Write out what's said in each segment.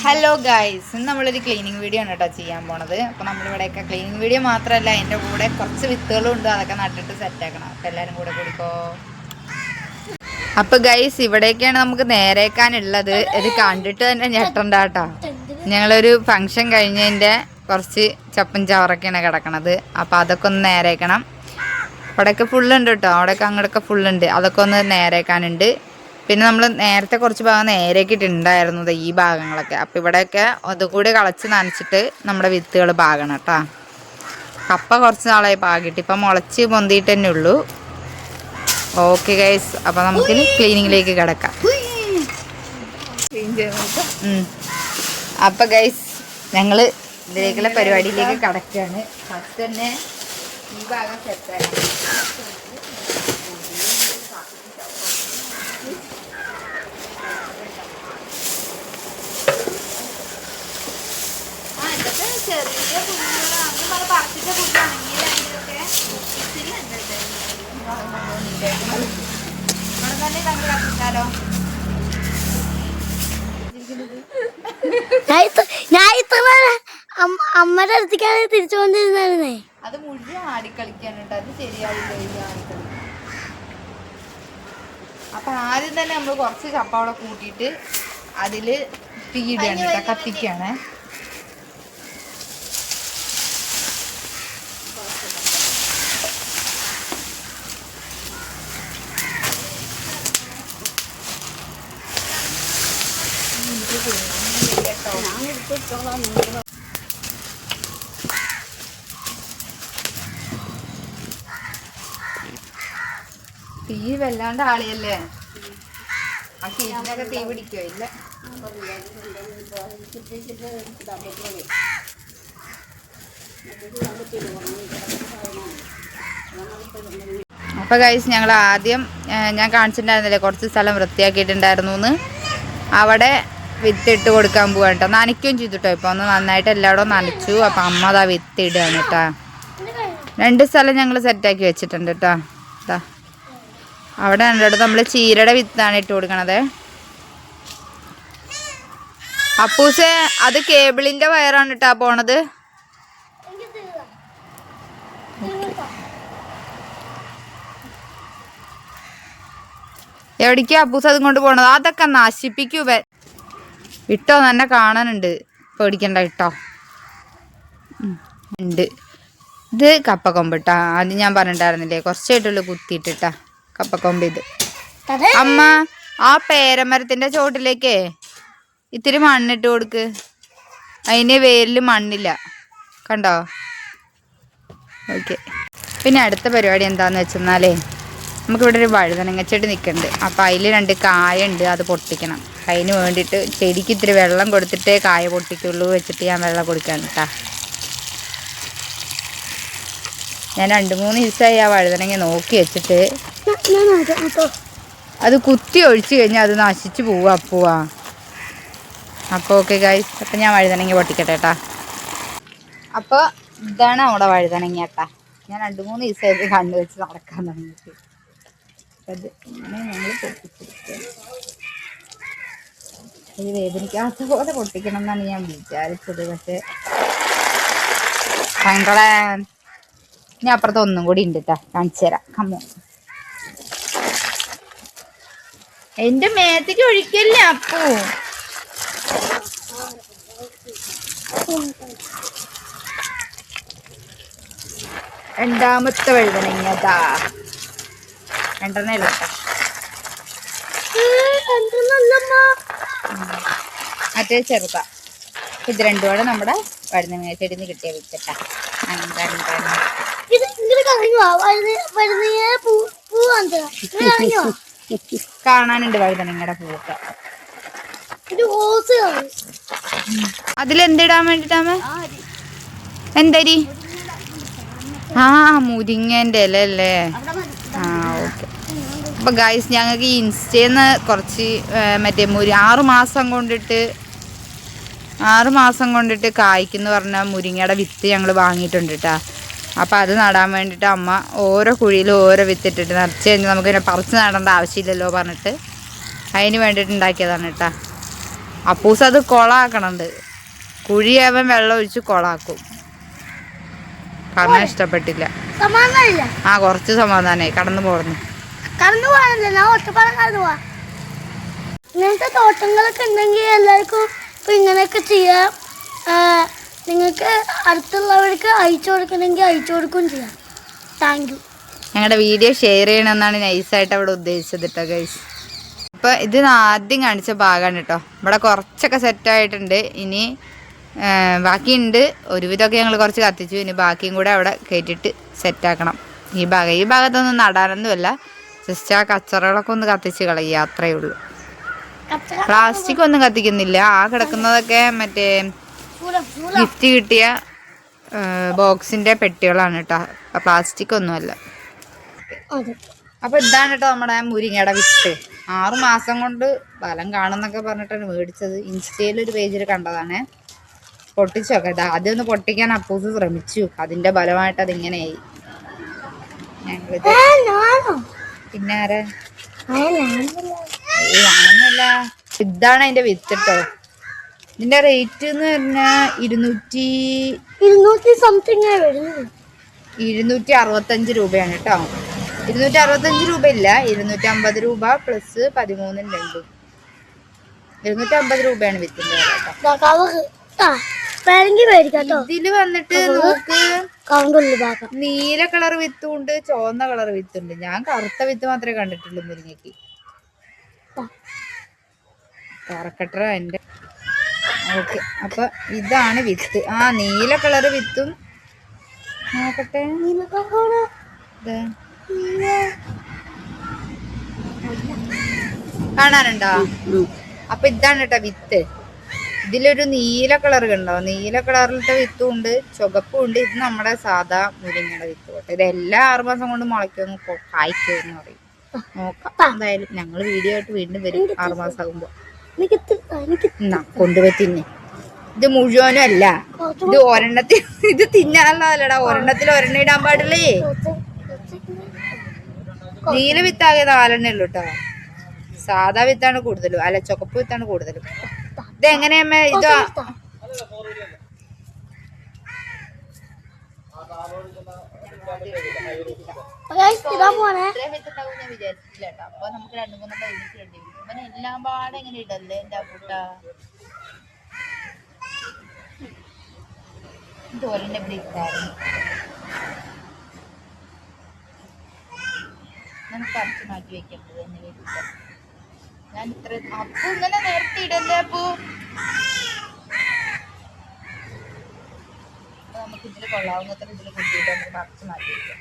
Hello guys, ഇന്ന് നമ്മളൊരു cleaning video ആണ് കേട്ടോ ചെയ്യാൻ പോണത്. അപ്പോൾ നമ്മളിവിടെയൊക്കെ ക്ലീനിങ് വീഡിയോ മാത്രമല്ല, എൻ്റെ കൂടെ കുറച്ച് വിത്തുകളും ഉണ്ട്, അതൊക്കെ നട്ടിട്ട് സെറ്റാക്കണം. അപ്പോൾ എല്ലാവരും കൂടെ കൂടിക്കോ. അപ്പോൾ ഗൈസ്, ഇവിടെയൊക്കെയാണ് നമുക്ക് നേരേക്കാനുള്ളത്. ഇത് കണ്ടിട്ട് തന്നെ ഞെട്ടണ്ട കേട്ടോ. ഞങ്ങളൊരു ഫങ്ഷൻ കഴിഞ്ഞതിൻ്റെ കുറച്ച് ചപ്പും ചവറൊക്കെയാണ് കിടക്കണത്. അപ്പോൾ അതൊക്കെ ഒന്ന് നേരേക്കണം. അവിടെയൊക്കെ ഫുള്ളുണ്ട് കേട്ടോ, അവിടെയൊക്കെ അങ്ങോട്ടൊക്കെ ഫുള്ളുണ്ട്. അതൊക്കെ ഒന്ന് നേരേക്കാനുണ്ട്. പിന്നെ നമ്മൾ നേരത്തെ കുറച്ച് ഭാഗം നേരേക്കിട്ടുണ്ടായിരുന്നത് ഈ ഭാഗങ്ങളൊക്കെ. അപ്പം ഇവിടെയൊക്കെ അതുകൂടി കളച്ച് നനച്ചിട്ട് നമ്മുടെ വിത്തുകൾ പാകണം കേട്ടോ. കപ്പ കുറച്ച് നാളായി പാകിയിട്ട് ഇപ്പം മുളച്ച് പൊന്തിയിട്ട് തന്നെ ഉള്ളൂ. ഓക്കെ ഗൈസ്, അപ്പം നമുക്ക് ക്ലീനിങ്ങിലേക്ക് കിടക്കാം. അപ്പം ഗൈസ്, ഞങ്ങൾ ഇതിലേക്കുള്ള പരിപാടിയിലേക്ക് കിടക്കുകയാണ്. ഫസ്റ്റ് തന്നെ ഈ ഭാഗം സെറ്റാണ്. ചെറിയ കുഞ്ഞുങ്ങൾ പറിച്ചിട്ട് കുട്ടി ഉണങ്ങിയതൊക്കെ ഇവിടെ തന്നെ നമ്മൾ കത്തിച്ചാലോ. അമ്മയുടെ അടുത്തേക്കാണ് തിരിച്ചു കൊണ്ടിരുന്നേ. അത് മുഴുവൻ ആടിക്കളിക്കാനുണ്ട്, അത് ശരിയാവില്ല. അപ്പൊ ആദ്യം തന്നെ നമ്മൾ കുറച്ച് ചപ്പ അവിടെ കൂട്ടിയിട്ട് അതില് തീയിടുകയാണ് കേട്ടോ, കത്തിക്കാണ്. തീ വല്ലാണ്ട് ആളിയല്ലേ, ആ കീരിനൊക്കെ തീ പിടിക്കോ? ഇല്ല. അപ്പൊ ഗൈസ്, ഞങ്ങൾ ആദ്യം ഞാൻ കാണിച്ചിട്ടുണ്ടായിരുന്നില്ലേ കുറച്ച് സ്ഥലം വൃത്തിയാക്കിയിട്ടുണ്ടായിരുന്നു. അവിടെ വിത്തിട്ട് കൊടുക്കാൻ പോവാ കേട്ടോ. നനയ്ക്കുകയും ചെയ്തു കേട്ടോ. ഇപ്പൊ ഒന്ന് നന്നായിട്ട് എല്ലായിടവും നനച്ചു. അപ്പൊ അമ്മ അതാ വിത്തിടുകയാണ് കേട്ടോ. 2 സ്ഥലം ഞങ്ങൾ സെറ്റാക്കി വെച്ചിട്ടുണ്ട് കേട്ടോ. ഇതാ അവിടെ ഉണ്ട്. നമ്മൾ ചീരയുടെ വിത്താണ് ഇട്ട് കൊടുക്കണത്. അപ്പൂസെ, അത് കേബിളിന്റെ വയറാണ് കേട്ടാ പോണത്. എവിടേക്കാ അപ്പൂസ് അതും കൊണ്ട് പോണത്? അതൊക്കെ നശിപ്പിക്കൂ. ഇട്ടോ, തന്നെ കാണാനുണ്ട്, പേടിക്കണ്ട. ഇട്ടോ ഉണ്ട്. ഇത് കപ്പക്കൊമ്പ് ഇട്ടാ. ആദ്യം ഞാൻ പറഞ്ഞിട്ടുണ്ടായിരുന്നില്ലേ, കുറച്ചായിട്ടുള്ളൂ കുത്തിയിട്ടിട്ടാ കപ്പക്കൊമ്പ്. ഇത് അമ്മ ആ പേരമരത്തിന്റെ ചോട്ടിലേക്കേ ഇത്തിരി മണ്ണിട്ട് കൊടുക്ക്. അതിന് വേരില് മണ്ണില്ല, കണ്ടോ? ഓക്കെ. പിന്നെ അടുത്ത പരിപാടി എന്താന്ന് വെച്ചെന്നാലേ, നമുക്കിവിടെ ഒരു വഴുതനങ്ങച്ചെടി നിൽക്കുന്നുണ്ട്. അപ്പം അതിൽ 2 കായ ഉണ്ട്, അത് പൊട്ടിക്കണം. അതിന് വേണ്ടിയിട്ട് ചെടിക്ക് ഇത്തിരി വെള്ളം കൊടുത്തിട്ടേ കായ പൊട്ടിക്കുള്ളൂ വെച്ചിട്ട് ഞാൻ വെള്ളം കൊടുക്കാൻ കേട്ടാ. ഞാൻ 2-3 ദിവസമായി ആ വഴുതനങ്ങ നോക്കി വെച്ചിട്ട്. അത് കുത്തി ഒഴിച്ച് കഴിഞ്ഞാൽ അത് നശിച്ച് പോവാ. അപ്പോൾ ഓക്കെ ഗൈസ്, അപ്പം ഞാൻ വഴുതനങ്ങ പൊട്ടിക്കട്ടെ കേട്ടാ. അപ്പോൾ ഇതാണ് നമ്മുടെ വഴുതനങ്ങ കേട്ടാ. ഞാൻ 2-3 ദിവസമായിട്ട് കണ്ടു വെച്ച് നടക്കാൻ തുടങ്ങിയിട്ട്. അത് ഇങ്ങനെ ഞങ്ങൾ പൊട്ടിച്ചെടുക്കുക. ഇത് വേദനിക്കാത്ത പോലെ പൊട്ടിക്കണം എന്നാണ് ഞാൻ വിചാരിച്ചത്. പക്ഷെ ഭയങ്കര. ഇനി അപ്പുറത്ത് ഒന്നും കൂടി ഉണ്ട് കേട്ടാ, കാണിച്ചു തരാം. കമ്മോ, എന്റെ മേത്തേക്ക് ഒഴിക്കല്ലേ അപ്പൂ. രണ്ടാമത്തെ വഴുതനങ്ങതാ. 2 ഇല്ല. മറ്റേ ചെറുതാ. ഇത് 2 കൂടെ നമ്മുടെ വഴുതനങ്ങ ചെടിന്ന് കിട്ടിയ വിത്തിട്ടാ. കാണാനുണ്ട് വഴുതനങ്ങയുടെ പൂവൊക്കെ. അതിലെന്തിടാൻ വേണ്ടിട്ടാമേ? എന്തരി? ആ, മുരിങ്ങന്റെ ഇല അല്ലേ? ആ, ഓക്കെ. അപ്പൊ ഗൈസ്, ഞങ്ങൾക്ക് ഈ ഇൻസ്റ്റന്ന് കുറച്ച് മറ്റേ 6 മാസം കൊണ്ടിട്ട് കായ്ക്കെന്ന് പറഞ്ഞ മുരിങ്ങയുടെ വിത്ത് ഞങ്ങൾ വാങ്ങിയിട്ടുണ്ട് കേട്ടോ. അപ്പോൾ അത് നടാൻ വേണ്ടിയിട്ട് അമ്മ ഓരോ കുഴിയിലും ഓരോ വിത്തിട്ടിട്ട് നിറച്ച് കഴിഞ്ഞാൽ നമുക്ക് പിന്നെ പറിച്ച് നടേണ്ട ആവശ്യമില്ലല്ലോ പറഞ്ഞിട്ട് അതിന് വേണ്ടിയിട്ട് ഉണ്ടാക്കിയതാണ് കേട്ടോ. അപ്പൂസ് അത് കൊളാക്കണുണ്ട്. കുഴിയാവൻ വെള്ളം ഒഴിച്ച് കൊളാക്കും. കാരണം ഇഷ്ടപ്പെട്ടില്ല. ആ കുറച്ച് സമാധാനായി. കടന്നു പോർന്നു. ഇങ്ങനത്തെ തോട്ടങ്ങളൊക്കെ ഉണ്ടെങ്കിൽ എല്ലാവർക്കും ഇപ്പൊ ഇങ്ങനെയൊക്കെ ചെയ്യാം. നിങ്ങൾക്ക് അടുത്തുള്ളവർക്ക് അയച്ചു കൊടുക്കണമെങ്കിൽ അയച്ചു കൊടുക്കുകയും ചെയ്യാം. Thank you. ഞങ്ങളുടെ വീഡിയോ ഷെയർ ചെയ്യണമെന്നാണ് നൈസായിട്ട് അവിടെ ഉദ്ദേശിച്ചത് കേട്ടോ ഗൈസ്. അപ്പോൾ ഇത് ആദ്യം കാണിച്ച ഭാഗമാണ് കേട്ടോ. ഇവിടെ കുറച്ചൊക്കെ സെറ്റായിട്ടുണ്ട്. ഇനി ബാക്കിയുണ്ട്. ഒരുവിധമൊക്കെ ഞങ്ങൾ കുറച്ച് കത്തിച്ചു. ഇനി ബാക്കിയും കൂടെ അവിടെ കയറ്റിയിട്ട് സെറ്റാക്കണം. ഈ ഭാഗത്തൊന്നും നടാനൊന്നുമല്ല, ജസ്റ്റ് ആ കച്ചറകളൊക്കെ ഒന്ന് കത്തിച്ച് കളയുക, അത്രയേ ഉള്ളൂ. പ്ലാസ്റ്റിക് ഒന്നും കത്തിക്കുന്നില്ല. ആ കിടക്കുന്നതൊക്കെ മറ്റേ ഗിഫ്റ്റ് കിട്ടിയ ബോക്സിൻ്റെ പെട്ടികളാണ് കേട്ടോ. പ്ലാസ്റ്റിക് ഒന്നുമല്ല. അപ്പോൾ ഇതാണ് കേട്ടോ നമ്മുടെ മുരിങ്ങയുടെ വിത്ത്. 6 മാസം കൊണ്ട് ഫലം കാണുന്നൊക്കെ പറഞ്ഞിട്ടാണ് മേടിച്ചത്. ഇൻസ്റ്റയിലൊരു പേജിൽ കണ്ടതാണ്. പൊട്ടിച്ചോക്കെ. ആദ്യം ഒന്ന് പൊട്ടിക്കാൻ അപ്പൂസ് ശ്രമിച്ചു. അതിന്റെ ഫലമായിട്ട് അതിങ്ങനെയായി. ഞങ്ങളിത് പിന്നെ ആരാ അങ്ങനല്ല, ഇതാണ് അതിന്റെ വിത്ത് കേട്ടോ. ഇതിന്റെ റേറ്റ് എന്ന് പറഞ്ഞാൽ 265 രൂപയാണ് കേട്ടോ. 265 രൂപ ഇല്ല, 250 രൂപ പ്ലസ് 13 രണ്ടും 250 രൂപയാണ് വിത്തിന്റെ ഇതില് വന്നിട്ട് നോക്ക്. നീല കളർ വിത്തും ഉണ്ട്, ചുവന്ന കളർ വിത്തുണ്ട്. ഞാൻ കറുത്ത വിത്ത് മാത്രമേ കണ്ടിട്ടുള്ളൂ മുരിങ്ങയ്ക്ക്. കറക്കട്ട എന്റെ. ഓക്കെ, അപ്പൊ ഇതാണ് വിത്ത്. ആ നീല കളർ വിത്തും നോക്കട്ടെ. കാണാനുണ്ടോ? അപ്പൊ ഇതാണ് കേട്ടോ വിത്ത്. ഇതിലൊരു നീല കളർ കണ്ടോ? നീല കളറിലത്തെ വിത്തും ഉണ്ട്, ചുവപ്പും ഉണ്ട്. ഇത് നമ്മുടെ സാധാ മുരിങ്ങയുടെ വിത്ത് കേട്ടോ. ഇത് എല്ലാ 6 മാസം കൊണ്ട് മുളയ്ക്കുമെന്ന് കായ്ക്കുമെന്ന് പറയും. നോക്കാം എന്തായാലും. ഞങ്ങൾ വീഡിയോ ആയിട്ട് വീണ്ടും വരും 6 മാസം ആകുമ്പോ. കൊണ്ടുപോയി. ഇത് മുഴുവനും അല്ല, ഇത് ഒരെണ്ണത്തിൽ. ഇത് തിന്നാനുള്ളതല്ലടാ. ഒരെണ്ണത്തിൽ ഒരെണ്ണ ഇടാൻ പാടില്ലേ. നീല വിത്താകെ 4 ഉള്ളൂ കേട്ടോ. സാധാ വിത്താണ് കൂടുതലും. അല്ല, ചുവപ്പ് വിത്താണ് കൂടുതലും. ഇത് എങ്ങനെയമ്മ ഇത്? വിചാരിച്ചില്ല കേട്ടോ. അപ്പൊ നമുക്ക് 2-3 കഴിഞ്ഞിട്ട് വേണ്ടി വരും. ഇവനെ എല്ലാം പാടെ എങ്ങനെ ഇടല്ലേ എന്റെ അപ്പൂട്ട. തോരന്റെ ഇവിടെ ഇട്ടായിരുന്നു. നമുക്ക് അരച്ച് മാറ്റി വെക്കേണ്ടത് എന്നെ വെച്ചിട്ട്. ഞാൻ ഇത്ര അപ്പു ഇങ്ങനെ നേരത്തെ ഇടല്ലേ അപ്പു. നമുക്ക് ഇതിൽ കൊള്ളാവുന്നത്ര ഇതിൽ കുട്ടിയിട്ട് നമുക്ക് അരച്ച് മാറ്റി വെക്കാം.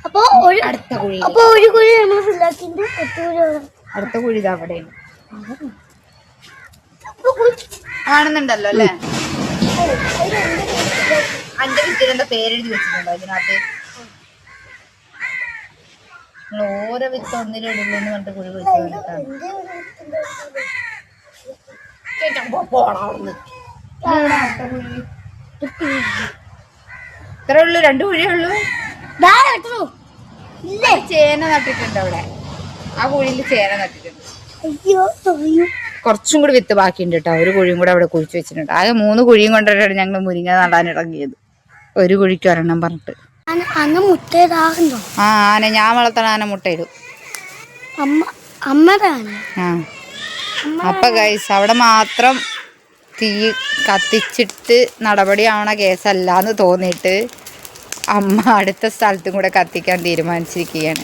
അപ്പൊ അടുത്ത കുഴി നമ്മൾ ഫില്ലാക്കിണ്ട്. അടുത്ത കുഴി ഇത് അവിടെയാണ് കാണുന്നുണ്ടല്ലോ അല്ലേ. 5 വിത്തിന്റെ പേരെഴുതി വെച്ചിട്ടുണ്ടോ ഇതിനകത്ത്? നിങ്ങൾ ഓരോ വിത്ത് ഒന്നിലിടുള്ളൂ എന്ന് പറഞ്ഞിട്ട് കുഴി വെച്ച് കണ്ടിട്ടാണ്. ഇത്രേ ഉള്ളൂ, 2 കുഴിയേ ഉള്ളൂ. ചേന നട്ടിട്ടുണ്ട് അവിടെ. ആ കുഴിയിൽ ചേന നട്ടിട്ടുണ്ട്. കുറച്ചും കൂടി വിത്ത് ബാക്കിയുണ്ട് കേട്ടോ. ഒരു കുഴിയും കൂടെ അവിടെ കുഴിച്ച് വെച്ചിട്ടുണ്ട്. ആകെ 3 കുഴിയും കൊണ്ടിട്ടാണ് ഞങ്ങൾ മുരിങ്ങ നടാനിറങ്ങിയത്. ഒരു കുഴിക്ക് ഒരെണ്ണം പറഞ്ഞിട്ട്. ആ ആന, ഞാൻ വളർത്തണ ആന മുട്ടയിടും. അപ്പൊ ഗൈസ് അവിടെ മാത്രം തീ കത്തിച്ചിട്ട് നടപടിയാവണ കേസല്ലാന്ന് തോന്നിയിട്ട് അമ്മ അടുത്ത സ്ഥലത്തും കൂടെ കത്തിക്കാൻ തീരുമാനിച്ചിരിക്കുകയാണ്.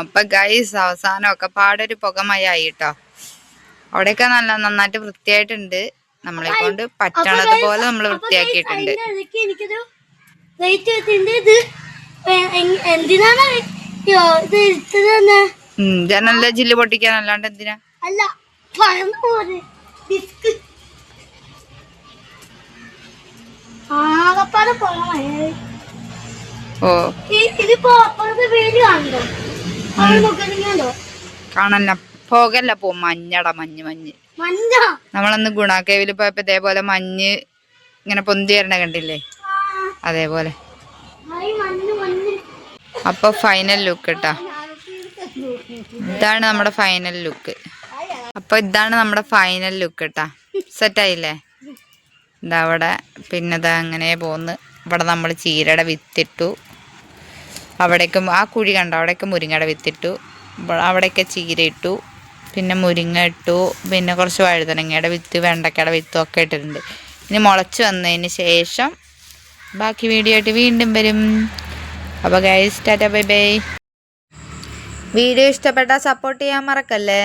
അപ്പൊ ഗൈസ് അവസാനം ഒക്കെ പാടൊരു പുകമയായി കേട്ടോ. അവിടെയൊക്കെ നന്നായിട്ട് വൃത്തിയായിട്ടുണ്ട്. നമ്മളെ കൊണ്ട് പറ്റണത് പോലെ നമ്മൾ വൃത്തിയാക്കിയിട്ടുണ്ട്. ജനലിലെ ജില്ല് പൊട്ടിക്കാൻ അല്ലാണ്ട് എന്തിനാ? ഓ കാണല്ല, പോകല്ല പോ. മഞ്ഞട മഞ്ഞ് മഞ്ഞ നമ്മളന്ന് ഗുണ കേവിൽ പോയപ്പോ ഇതേപോലെ മഞ്ഞ് ഇങ്ങനെ പൊന്തി വരണ കണ്ടില്ലേ, അതേപോലെ. അപ്പൊ ഫൈനൽ ലുക്ക് കേട്ടാ, ഇതാണ് നമ്മുടെ ഫൈനൽ ലുക്ക്. അപ്പൊ ഇതാണ് നമ്മുടെ ഫൈനൽ ലുക്ക് കേട്ടാ. സെറ്റായില്ലേ? ഇതാ അവിടെ പിന്നെ ഇതാ അങ്ങനെ പോന്ന്. ഇവിടെ നമ്മൾ ചീരയുടെ വിത്തിട്ടു. അവിടേക്കും ആ കുഴി കണ്ടോ, അവിടേക്ക് മുരിങ്ങയുടെ വിത്തിട്ടു. അവിടെയൊക്കെ ചീര ഇട്ടു, പിന്നെ മുരിങ്ങ ഇട്ടു, പിന്നെ കുറച്ച് വഴുതനങ്ങയുടെ വിത്ത്, വെണ്ടക്കയുടെ വിത്തും ഒക്കെ ഇട്ടിട്ടുണ്ട്. ഇനി മുളച്ച് വന്നതിന് ശേഷം ബാക്കി വീഡിയോ ആയിട്ട് വീണ്ടും വരും. അപ്പോൾ guys Tata bye bye. Video ഇഷ്ടപ്പെട്ടാൽ സപ്പോർട്ട് ചെയ്യാൻ മറക്കല്ലേ.